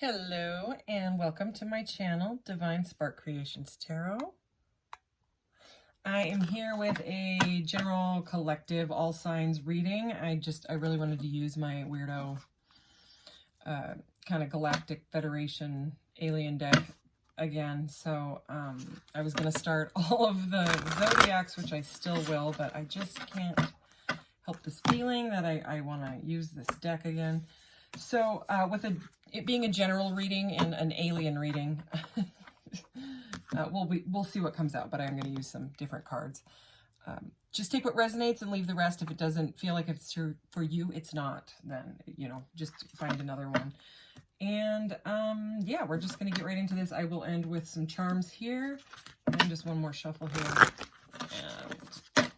Hello and welcome to my channel, Divine Spark Creations Tarot. I am here with a general collective all signs reading. I really wanted to use my weirdo kind of Galactic Federation alien deck again. So I was going to start all of the Zodiacs, which I still will, but I just can't help this feeling that I want to use this deck again. So with it being a general reading and an alien reading, we'll see what comes out, but I'm going to use some different cards. Just take what resonates and leave the rest. If it doesn't feel like it's for you, it's not. Then, just find another one. And yeah, we're just going to get right into this. I will end with some charms here and just one more shuffle here. And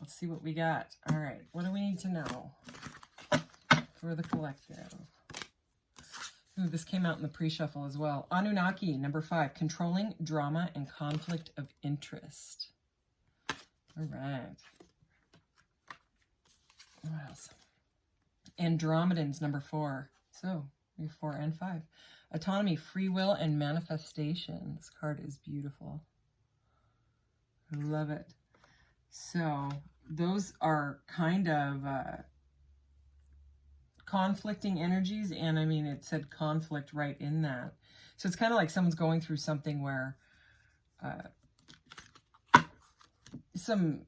let's see what we got. All right, what do we need to know for the collective? Ooh, this came out in the pre-shuffle as well. Anunnaki, number 5, controlling drama and conflict of interest. All right. What else? Andromedans, number 4. So we have 4 and 5. Autonomy, free will, and manifestation. This card is beautiful. I love it. So those are kind of conflicting energies, and I mean, it said conflict right in that. So it's kind of like someone's going through something where some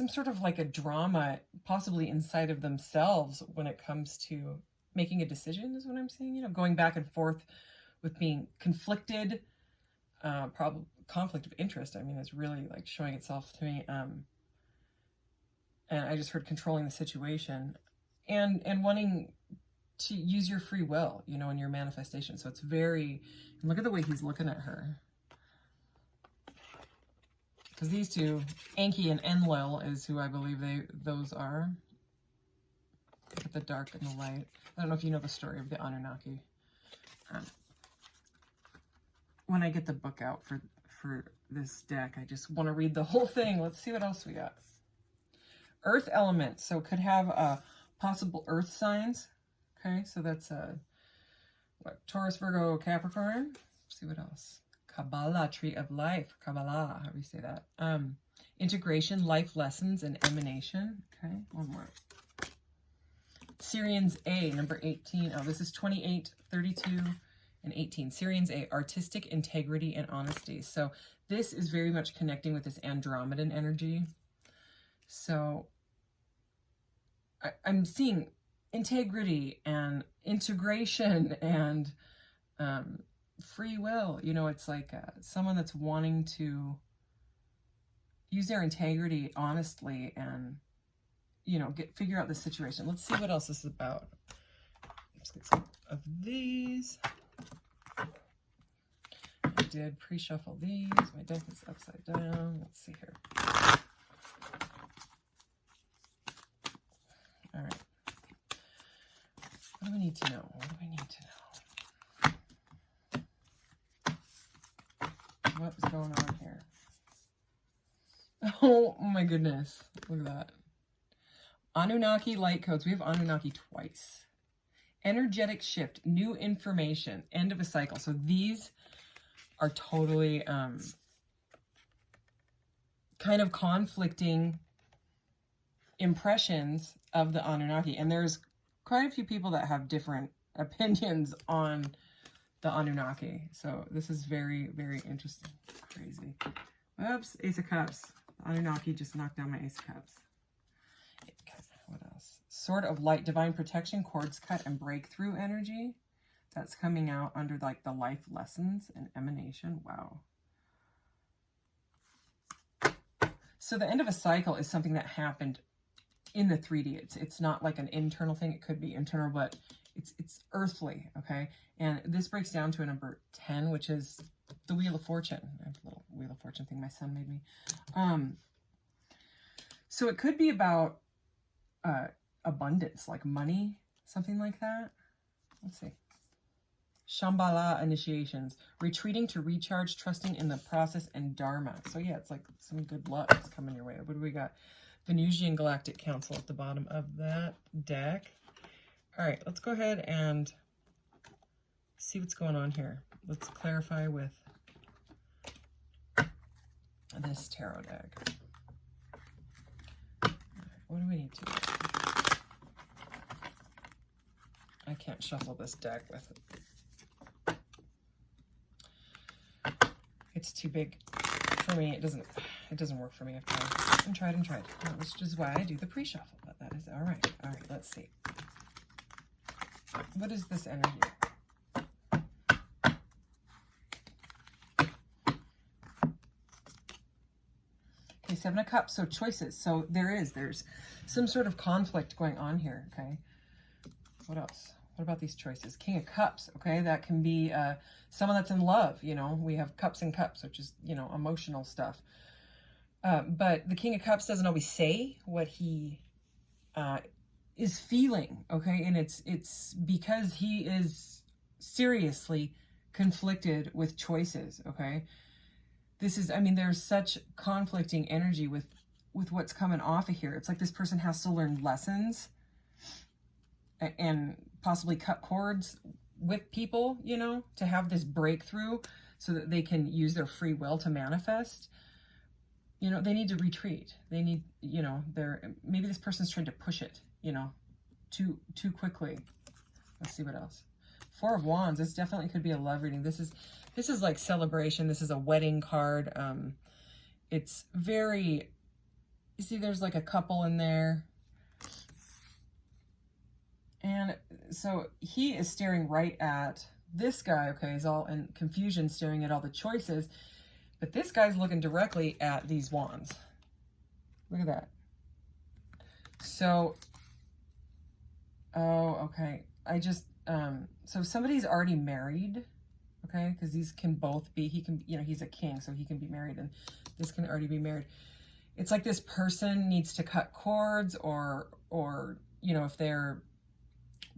sort of like a drama possibly inside of themselves when it comes to making a decision is what I'm saying. Going back and forth with being conflicted. Probably conflict of interest, I mean, is really like showing itself to me. And I just heard controlling the situation. And wanting to use your free will, in your manifestation. So it's very, and look at the way he's looking at her. Because these two, Enki and Enlil is who I believe those are. Look at the dark and the light. I don't know if you know the story of the Anunnaki. When I get the book out for this deck, I just want to read the whole thing. Let's see what else we got. Earth element. So it could have possible earth signs. Okay, so that's Taurus, Virgo, Capricorn. Let's see what else. Kabbalah, tree of life. Kabbalah, how do you say that? Integration, life lessons, and emanation. Okay, one more. Syrians A, number 18. Oh, this is 28, 32, and 18. Syrians A, artistic integrity and honesty. So this is very much connecting with this Andromedan energy. So I'm seeing integrity and integration and free will. It's like someone that's wanting to use their integrity honestly and, figure out the situation. Let's see what else this is about. Let's get some of these. I did pre-shuffle these. My deck is upside down. Let's see here. All right. What do we need to know? What do we need to know? What is going on here? Oh my goodness. Look at that. Anunnaki light codes. We have Anunnaki twice. Energetic shift. New information. End of a cycle. So these are totally kind of conflicting impressions of the Anunnaki, and there's quite a few people that have different opinions on the Anunnaki, so this is very, very interesting. Crazy. Oops, Ace of Cups. The Anunnaki just knocked down my Ace of Cups. What else? Sword of light, divine protection, cords cut, and breakthrough energy. That's coming out under like the life lessons and emanation. Wow. So the end of a cycle is something that happened in the 3D. It's not like an internal thing. It could be internal, but it's earthly, okay? And this breaks down to a number 10, which is the Wheel of Fortune. I have a little Wheel of Fortune thing my son made me. So it could be about abundance, like money, something like that. Let's see. Shambhala initiations, retreating to recharge, trusting in the process, and dharma. So yeah, it's like some good luck is coming your way. What do we got? Venusian Galactic Council at the bottom of that deck. All right, let's go ahead and see what's going on here. Let's clarify with this tarot deck. What do we need to do? I can't shuffle this deck with it. It's too big for me. It doesn't work for me. I've tried and tried and tried. Which is why I do the pre-shuffle. But that is all right. All right, let's see. What is this energy? Okay, Seven of Cups, so choices. So there's some sort of conflict going on here, okay? What else? What about these choices? King of Cups, okay? That can be someone that's in love, you know? We have cups and cups, which is, you know, emotional stuff. But the King of Cups doesn't always say what he is feeling, okay? And it's because he is seriously conflicted with choices, okay? This is, I mean, there's such conflicting energy with what's coming off of here. It's like this person has to learn lessons and possibly cut cords with people, you know, to have this breakthrough so that they can use their free will to manifest. You know, they need to retreat. They need, you know, maybe this person's trying to push it, you know, too quickly. Let's see what else. Four of Wands. This definitely could be a love reading. This is like celebration. This is a wedding card. It's very, you see there's like a couple in there. And so he is staring right at this guy, okay, is all in confusion, staring at all the choices. But this guy's looking directly at these wands. Look at that. So, oh, okay. So somebody's already married, okay? Because these can both be, he can, you know, he's a king, so he can be married, and this can already be married. It's like this person needs to cut cords or, you know, if they're,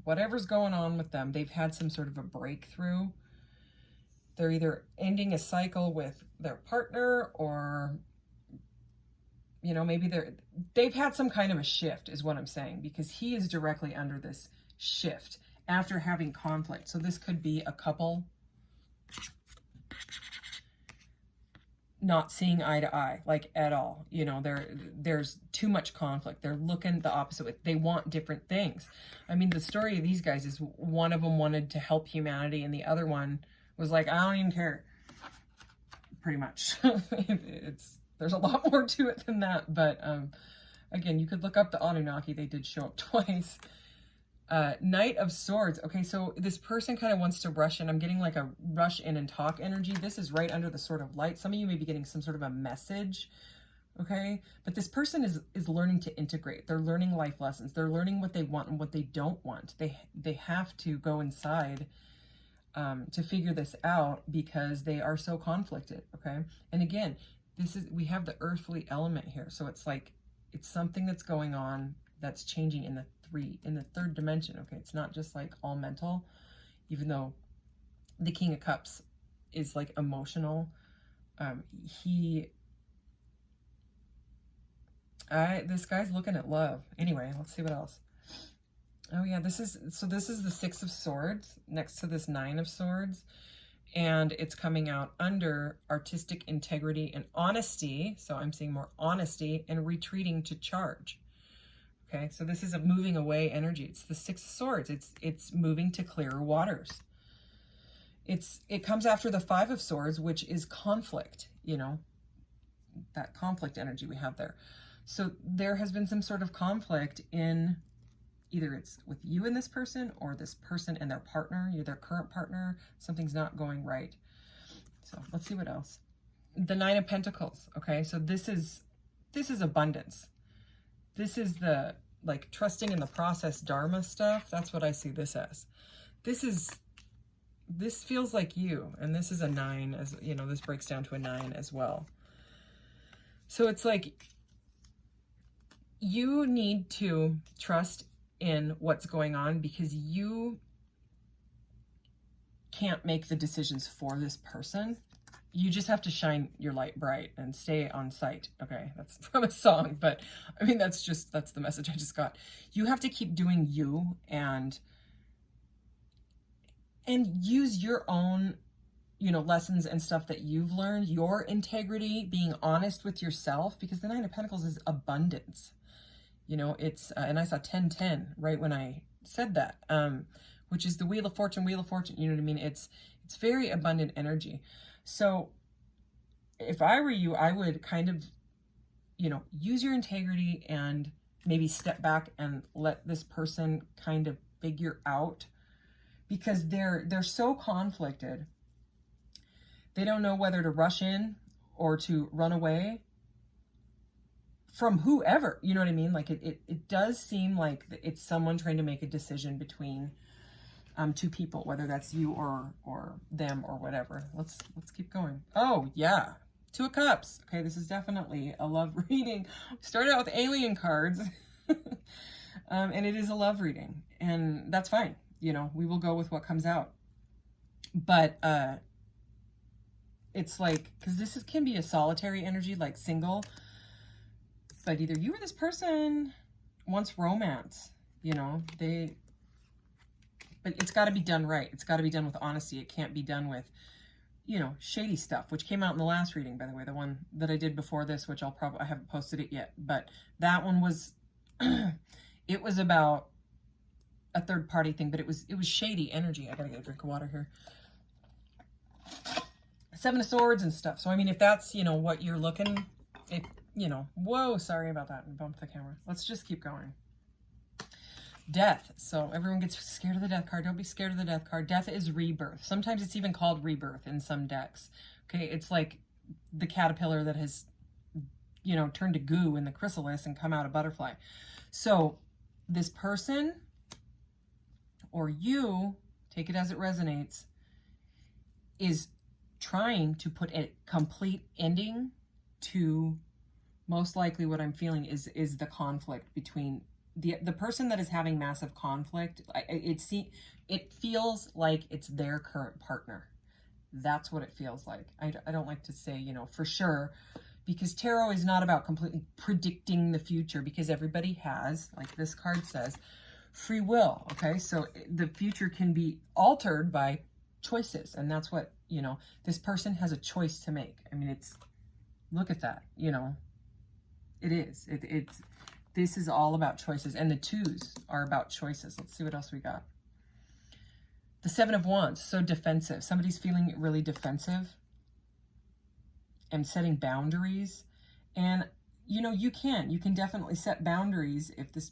whatever's going on with them, they've had some sort of a breakthrough. They're either ending a cycle with their partner or, you know, maybe they've had some kind of a shift is what I'm saying, because he is directly under this shift after having conflict. So this could be a couple not seeing eye to eye, like at all. You know, there's too much conflict. They're looking the opposite way. They want different things. I mean, the story of these guys is one of them wanted to help humanity and the other one was like, I don't even care. Pretty much. There's a lot more to it than that. But again, you could look up the Anunnaki. They did show up twice. Knight of Swords. Okay, so this person kind of wants to rush in. I'm getting like a rush in and talk energy. This is right under the Sword of Light. Some of you may be getting some sort of a message. Okay, but this person is learning to integrate. They're learning life lessons. They're learning what they want and what they don't want. They have to go inside to figure this out because they are so conflicted. Okay, and again, we have the earthly element here, so it's like it's something that's going on that's changing in the third dimension. Okay, it's not just like all mental, even though the King of Cups is like emotional. This guy's looking at love. Anyway, let's see what else. Oh yeah, this is the Six of Swords next to this Nine of Swords, and it's coming out under artistic integrity and honesty. So I'm seeing more honesty and retreating to charge. Okay, so this is a moving away energy. It's the Six of Swords. It's moving to clearer waters. It comes after the Five of Swords, which is conflict, you know, that conflict energy we have there. So there has been some sort of conflict in either it's with you and this person or this person and their partner, their current partner. Something's not going right. So let's see what else. The Nine of Pentacles. Okay, so this is abundance. This is the like trusting in the process Dharma stuff. That's what I see this as. This feels like you, and this is a 9, as you know, this breaks down to a 9 as well. So it's like you need to trust in what's going on because you can't make the decisions for this person. You just have to shine your light bright and stay on site. Okay, that's from a song, but I mean, that's the message I just got. You have to keep doing you, and and use your own, you know, lessons and stuff that you've learned, your integrity, being honest with yourself, because the Nine of Pentacles is abundance. You know, it's, and I saw 1010 right when I said that, which is the Wheel of Fortune, you know what I mean? It's very abundant energy. So if I were you, I would kind of, you know, use your integrity and maybe step back and let this person kind of figure out, because they're so conflicted. They don't know whether to rush in or to run away from whoever, you know what I mean? Like it does seem like it's someone trying to make a decision between two people, whether that's you or them or whatever. Let's keep going. Oh yeah, Two of Cups. Okay, this is definitely a love reading. Started out with alien cards, and it is a love reading, and that's fine. You know, we will go with what comes out. But it's like, because this can be a solitary energy, like single, but either you or this person wants romance. You know, but it's got to be done right. It's got to be done with honesty. It can't be done with, you know, shady stuff, which came out in the last reading, by the way, the one that I did before this, which I haven't posted it yet, but that one was, it was about a third party thing, but it was shady energy. I gotta get a drink of water here. Seven of Swords and stuff. So, I mean, if that's, you know, what you're looking, if, you know, whoa, sorry about that. I bumped the camera. Let's just keep going. Death. So everyone gets scared of the Death card. Don't be scared of the Death card. Death is rebirth. Sometimes it's even called rebirth in some decks. Okay, it's like the caterpillar that has, you know, turned to goo in the chrysalis and come out a butterfly. So this person, or you, take it as it resonates, is trying to put a complete ending to, most likely what I'm feeling is the conflict between the person that is having massive conflict. It feels like it's their current partner. That's what it feels like. I don't like to say, you know, for sure, because tarot is not about completely predicting the future, because everybody has, like this card says, free will. Okay, so the future can be altered by choices, and that's what, you know, this person has a choice to make. I mean, it's, look at that, you know, it is. This is all about choices, and the twos are about choices. Let's see what else we got. The Seven of Wands, so defensive. Somebody's feeling really defensive and setting boundaries. And, you know, you can definitely set boundaries if this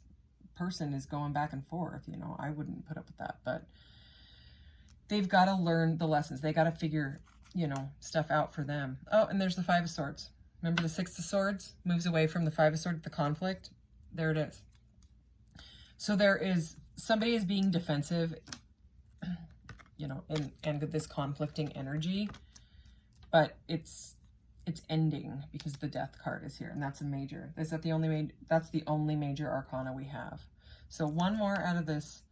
person is going back and forth. You know, I wouldn't put up with that, but they've got to learn the lessons. They got to figure, you know, stuff out for them. Oh, and there's the Five of Swords. Remember the Six of Swords moves away from the Five of Swords, the conflict. There it is. So there is, somebody is being defensive, you know, and with this conflicting energy, but it's ending because the Death card is here, and that's a major. That's the only major arcana we have. So one more out of this,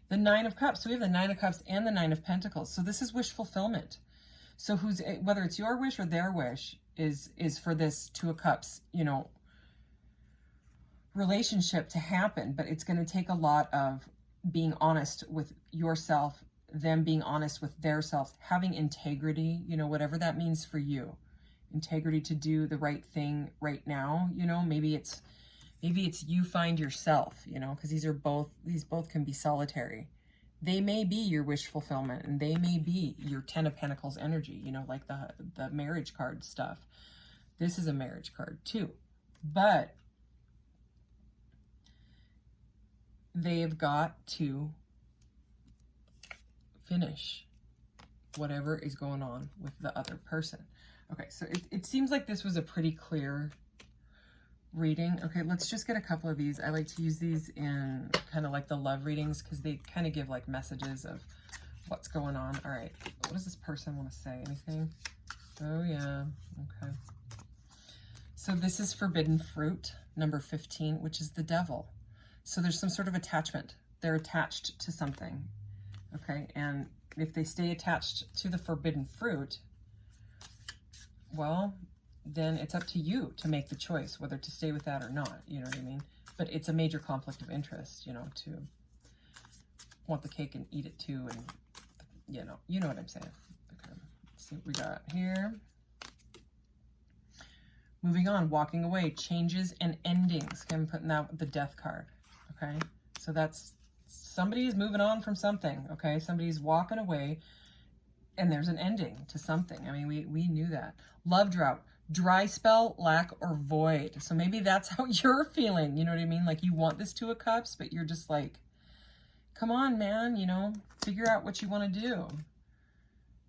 the Nine of Cups. So we have the Nine of Cups and the Nine of Pentacles. So this is wish fulfillment. So whether it's your wish or their wish is for this Two of Cups, you know, relationship to happen, but it's going to take a lot of being honest with yourself, them being honest with their selves, having integrity, you know, whatever that means for you. Integrity to do the right thing right now, you know, maybe it's you find yourself, you know, because these both can be solitary. They may be your wish fulfillment, and they may be your Ten of Pentacles energy, you know, like the marriage card stuff. This is a marriage card too, but they've got to finish whatever is going on with the other person. Okay, so it seems like this was a pretty clear reading. Okay, let's just get a couple of these. I like to use these in kind of like the love readings, because they kind of give like messages of what's going on. All right, what does this person want to say? Anything? Oh yeah, okay. So this is forbidden fruit, number 15, which is the devil. So there's some sort of attachment. They're attached to something, okay? And if they stay attached to the forbidden fruit, well, then it's up to you to make the choice whether to stay with that or not, you know what I mean? But it's a major conflict of interest, you know, to want the cake and eat it too, and you know what I'm saying. Okay, let's see what we got here. Moving on, walking away, changes and endings. Okay, I'm putting that with the death card. Okay, so that's somebody is moving on from something. Okay, somebody's walking away and there's an ending to something. I mean, we knew that. Love drought, dry spell, lack, or void. So maybe that's how you're feeling. You know what I mean? Like you want this Two of Cups, but you're just like, come on, man, you know, figure out what you want to do.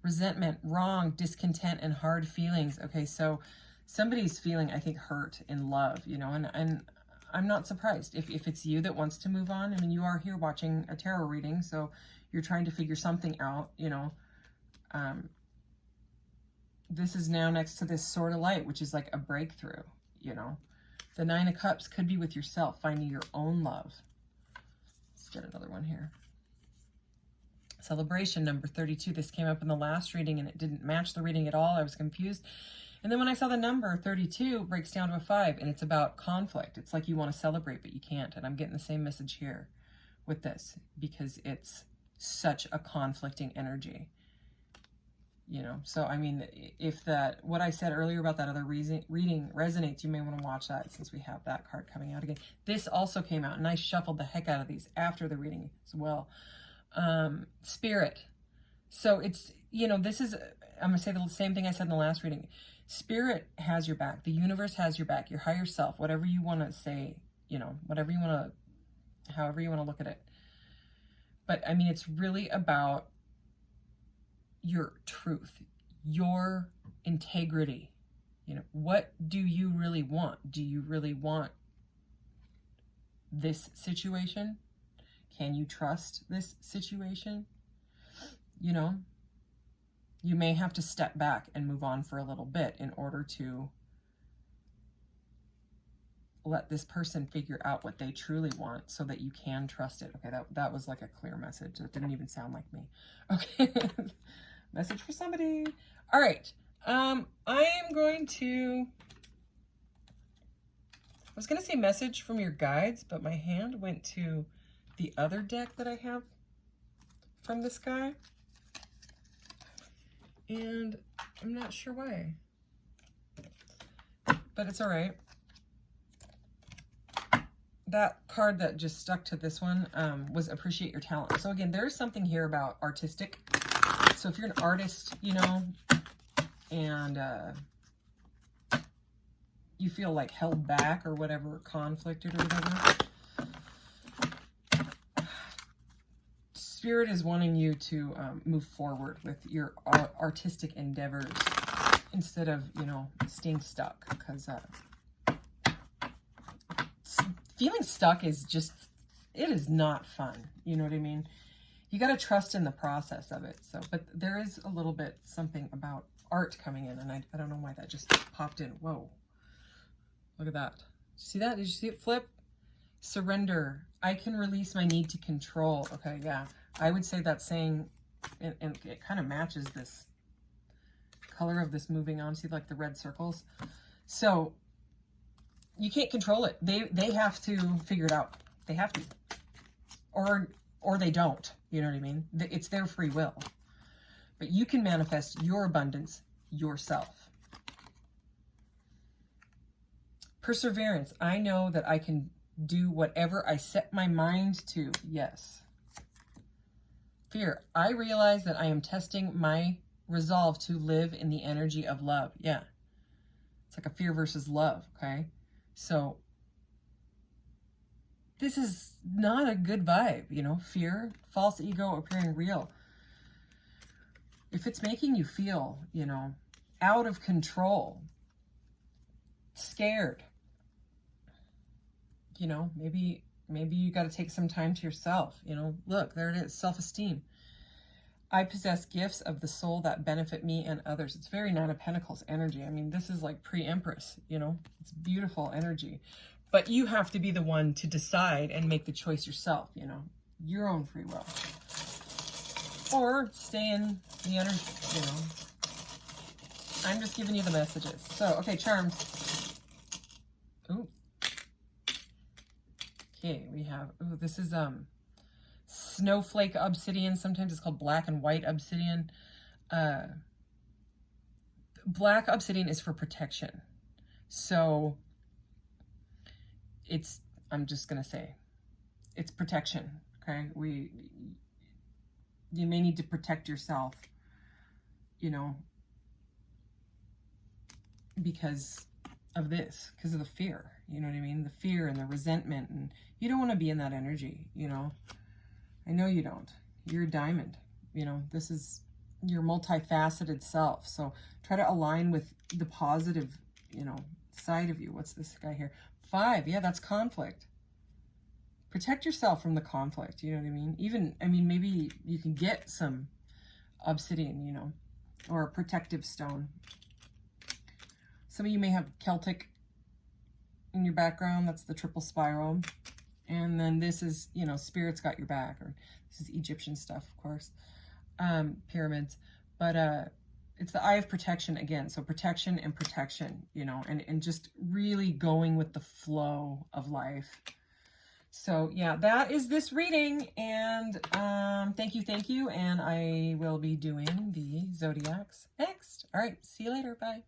Resentment, wrong, discontent, and hard feelings. Okay, so somebody's feeling, I think, hurt in love, you know, and I'm not surprised if it's you that wants to move on. I mean, you are here watching a tarot reading, so you're trying to figure something out, you know. This is now next to this Sword of Light, which is like a breakthrough, you know. The Nine of Cups could be with yourself, finding your own love. Let's get another one here. Celebration, number 32. This came up in the last reading and it didn't match the reading at all. I was confused. And then when I saw the number 32, it breaks down to a 5, and it's about conflict. It's like you want to celebrate, but you can't. And I'm getting the same message here with this because it's such a conflicting energy. You know, so I mean, if that, what I said earlier about that other reading resonates, you may want to watch that since we have that card coming out again. This also came out, and I shuffled the heck out of these after the reading as well. Spirit. So it's, you know, this is, I'm going to say the same thing I said in the last reading. Spirit has your back. The universe has your back. Your higher self, whatever you want to say, you know, whatever you want to, however you want to look at it. But I mean, it's really about your truth, your integrity. You know, what do you really want? Do you really want this situation? Can you trust this situation? You know, you may have to step back and move on for a little bit in order to let this person figure out what they truly want so that you can trust it. Okay, that was like a clear message. It didn't even sound like me. Okay. Message for somebody. All right. I am going to, I was going to say message from your guides, but my hand went to the other deck that I have from this guy. And I'm not sure why, but it's all right. That card that just stuck to this one was appreciate your talent. So again, there's something here about artistic. So if you're an artist, you know, and you feel like held back or whatever, conflicted or whatever, Spirit is wanting you to move forward with your artistic endeavors instead of, you know, staying stuck. Because feeling stuck is just, it is not fun. You know what I mean? You got to trust in the process of it. So, but there is a little bit something about art coming in, and I don't know why that just popped in. Whoa. Look at that. See that? Did you see it flip? Surrender. I can release my need to control. Okay, yeah. I would say that's saying, and it kind of matches this color of this moving on. See, like the red circles? So, you can't control it. They have to figure it out. They have to. Or they don't. You know what I mean? It's their free will. But you can manifest your abundance yourself. Perseverance. I know that I can do whatever I set my mind to. Yes. Fear. I realize that I am testing my resolve to live in the energy of love. Yeah. It's like a fear versus love, okay? So this is not a good vibe, you know, fear, false ego appearing real. If it's making you feel, you know, out of control, scared, you know, maybe you got to take some time to yourself, you know, look, there it is, self-esteem. I possess gifts of the soul that benefit me and others. It's very Nine of Pentacles energy. I mean, this is like pre-Empress, you know, it's beautiful energy. But you have to be the one to decide and make the choice yourself, you know, your own free will. Or stay in the energy, you know. I'm just giving you the messages. So, okay, charms. Ooh. Okay, we have, ooh, this is snowflake obsidian. Sometimes it's called black and white obsidian. Black obsidian is for protection. So it's, I'm just going to say, it's protection, okay? You may need to protect yourself, you know, because of this, because of the fear, you know what I mean? The fear and the resentment, and you don't want to be in that energy, you know? I know you don't. You're a diamond, you know? This is your multifaceted self. So try to align with the positive, you know, side of you. What's this guy here? 5. Yeah, that's conflict. Protect yourself from the conflict, you know what I mean? Even, I mean, maybe you can get some obsidian, you know, or a protective stone. Some of you may have Celtic in your background. That's the triple spiral. And then this is, you know, Spirit's got your back. Or this is Egyptian stuff, of course. Pyramids. But it's the eye of protection again. So protection and protection, you know, and just really going with the flow of life. So yeah, that is this reading. And thank you. And I will be doing the Zodiacs next. All right. See you later. Bye.